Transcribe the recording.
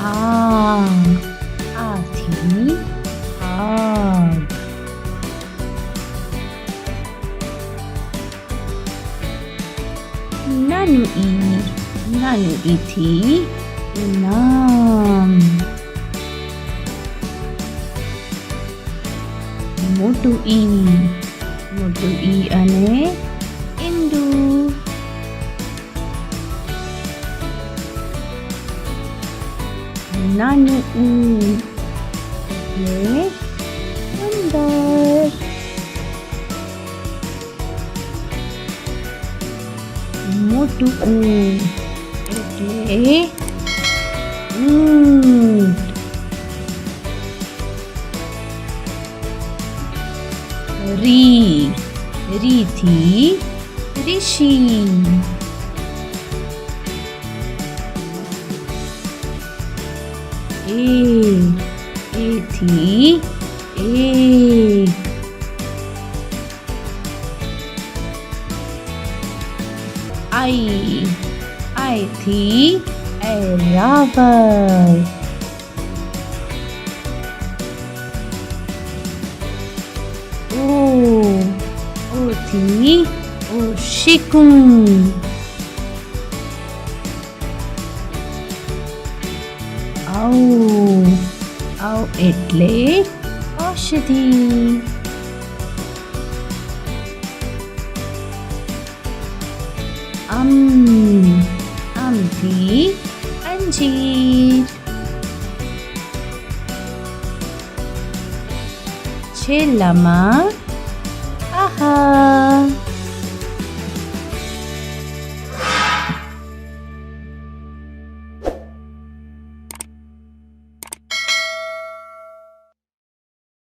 આગ, આથી આગ. નાનું ઈથી ઇનામ. મોટું ઈ અને ઈંડું. નાનું ઊ એટલે ઉંદર. મોટું ઊ એટલે ઊંટ. રીથી ઋષિ. એથી એક. આઈથી એરાવલ. ઓથી ઓશિકું. આવ એટલે ઔષધિ. આમથી અંજીર. છેલ્લામાં આહાર.